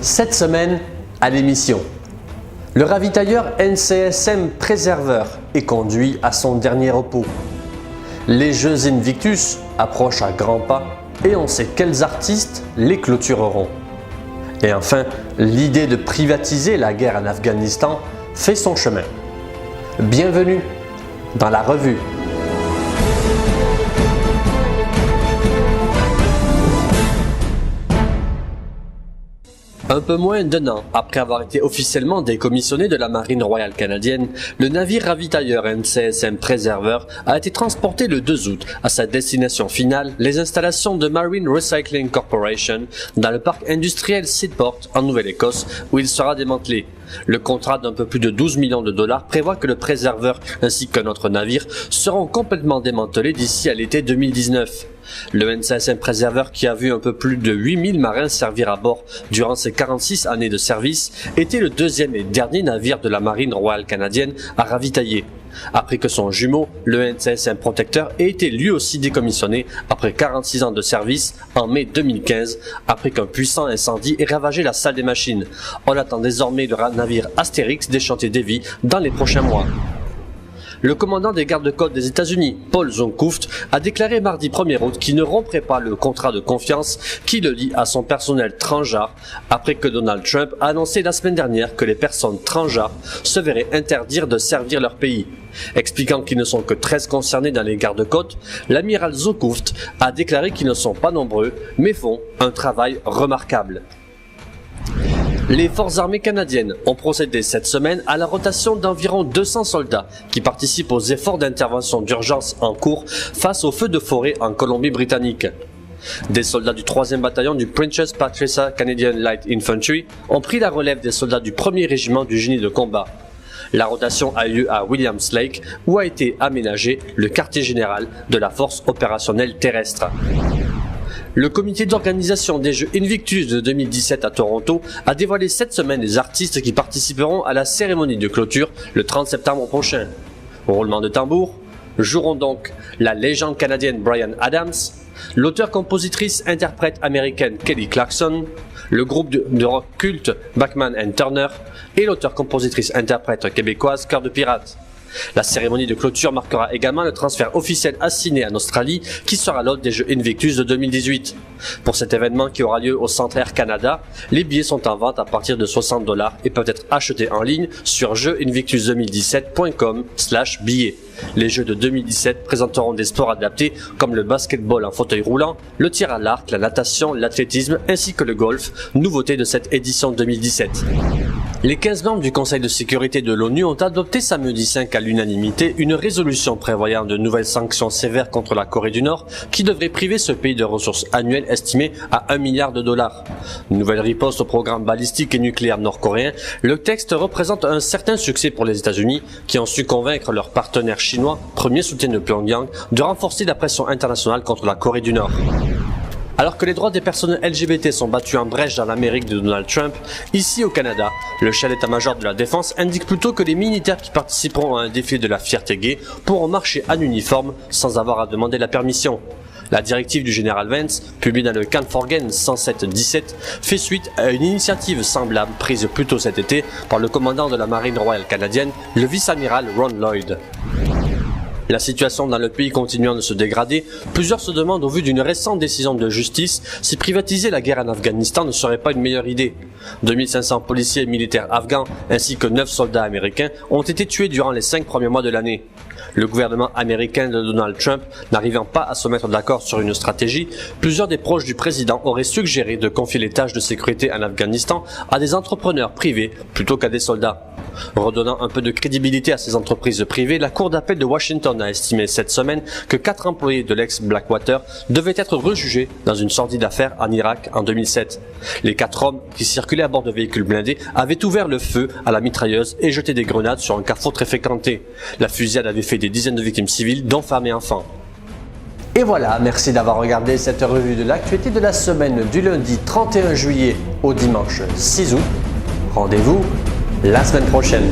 Cette semaine, à l'émission, le ravitailleur NCSM Preserver est conduit à son dernier repos. Les Jeux Invictus approchent à grands pas et on sait quels artistes les clôtureront. Et enfin, l'idée de privatiser la guerre en Afghanistan fait son chemin. Bienvenue dans la revue. Un peu moins d'un an après avoir été officiellement décommissionné de la Marine royale canadienne, le navire ravitailleur NCSM Preserver a été transporté le 2 août à sa destination finale, les installations de Marine Recycling Corporation, dans le parc industriel Seaport en Nouvelle-Écosse, où il sera démantelé. Le contrat d'un peu plus de 12 millions de dollars prévoit que le Preserver ainsi qu'un autre navire seront complètement démantelés d'ici à l'été 2019. Le NCSM Preserver, qui a vu un peu plus de 8000 marins servir à bord durant ses 46 années de service, était le deuxième et dernier navire de la Marine royale canadienne à ravitailler. Après que son jumeau, le NCSM Protector, ait été lui aussi décommissionné après 46 ans de service en mai 2015, après qu'un puissant incendie ait ravagé la salle des machines. On attend désormais le navire Astérix des chantiers Davy dans les prochains mois. Le commandant des gardes-côtes des États-Unis, Paul Zonkouf, a déclaré mardi 1er août qu'il ne romprait pas le contrat de confiance qui le lie à son personnel transgenre après que Donald Trump a annoncé la semaine dernière que les personnes transgenres se verraient interdire de servir leur pays. Expliquant qu'ils ne sont que 13 concernés dans les gardes-côtes, l'amiral Zonkouf a déclaré qu'ils ne sont pas nombreux, mais font un travail remarquable. Les forces armées canadiennes ont procédé cette semaine à la rotation d'environ 200 soldats qui participent aux efforts d'intervention d'urgence en cours face aux feux de forêt en Colombie-Britannique. Des soldats du 3e bataillon du Princess Patricia Canadian Light Infantry ont pris la relève des soldats du 1er régiment du génie de combat. La rotation a eu lieu à Williams Lake où a été aménagé le quartier général de la force opérationnelle terrestre. Le comité d'organisation des Jeux Invictus de 2017 à Toronto a dévoilé cette semaine les artistes qui participeront à la cérémonie de clôture le 30 septembre prochain. Au roulement de tambour, joueront donc la légende canadienne Bryan Adams, l'auteur-compositrice-interprète américaine Kelly Clarkson, le groupe de rock culte Bachman & Turner et l'auteur-compositrice-interprète québécoise Cœur de Pirate. La cérémonie de clôture marquera également le transfert officiel à Sydney en Australie, qui sera l'hôte des Jeux Invictus de 2018. Pour cet événement qui aura lieu au Centre Air Canada, les billets sont en vente à partir de $60 et peuvent être achetés en ligne sur jeuxinvictus2017.com/billets. Les Jeux de 2017 présenteront des sports adaptés comme le basketball en fauteuil roulant, le tir à l'arc, la natation, l'athlétisme ainsi que le golf, nouveauté de cette édition 2017. Les 15 membres du Conseil de sécurité de l'ONU ont adopté samedi 5 à l'unanimité une résolution prévoyant de nouvelles sanctions sévères contre la Corée du Nord qui devrait priver ce pays de ressources annuelles estimées à $1 milliard. Nouvelle riposte au programme balistique et nucléaire nord-coréen, le texte représente un certain succès pour les États-Unis qui ont su convaincre leur partenaire chinois, premier soutien de Pyongyang, de renforcer la pression internationale contre la Corée du Nord. Alors que les droits des personnes LGBT sont battus en brèche dans l'Amérique de Donald Trump, ici au Canada, le chef d'état-major de la Défense indique plutôt que les militaires qui participeront à un défilé de la fierté gay pourront marcher en uniforme sans avoir à demander la permission. La directive du général Vance, publiée dans le Canforgen 107-17, fait suite à une initiative semblable prise plus tôt cet été par le commandant de la Marine royale canadienne, le vice-amiral Ron Lloyd. La situation dans le pays continuant de se dégrader, plusieurs se demandent au vu d'une récente décision de justice si privatiser la guerre en Afghanistan ne serait pas une meilleure idée. 2500 policiers et militaires afghans ainsi que 9 soldats américains ont été tués durant les 5 premiers mois de l'année. Le gouvernement américain de Donald Trump n'arrivant pas à se mettre d'accord sur une stratégie, plusieurs des proches du président auraient suggéré de confier les tâches de sécurité en Afghanistan à des entrepreneurs privés plutôt qu'à des soldats. Redonnant un peu de crédibilité à ces entreprises privées, la Cour d'appel de Washington a estimé cette semaine que 4 employés de l'ex-Blackwater devaient être rejugés dans une sordide affaire en Irak en 2007. Les 4 hommes qui circulaient à bord de véhicules blindés avaient ouvert le feu à la mitrailleuse et jeté des grenades sur un carrefour très fréquenté. La fusillade avait fait des dizaines de victimes civiles, dont femmes et enfants. Et voilà, merci d'avoir regardé cette revue de l'actualité de la semaine du lundi 31 juillet au dimanche 6 août. Rendez-vous la semaine prochaine.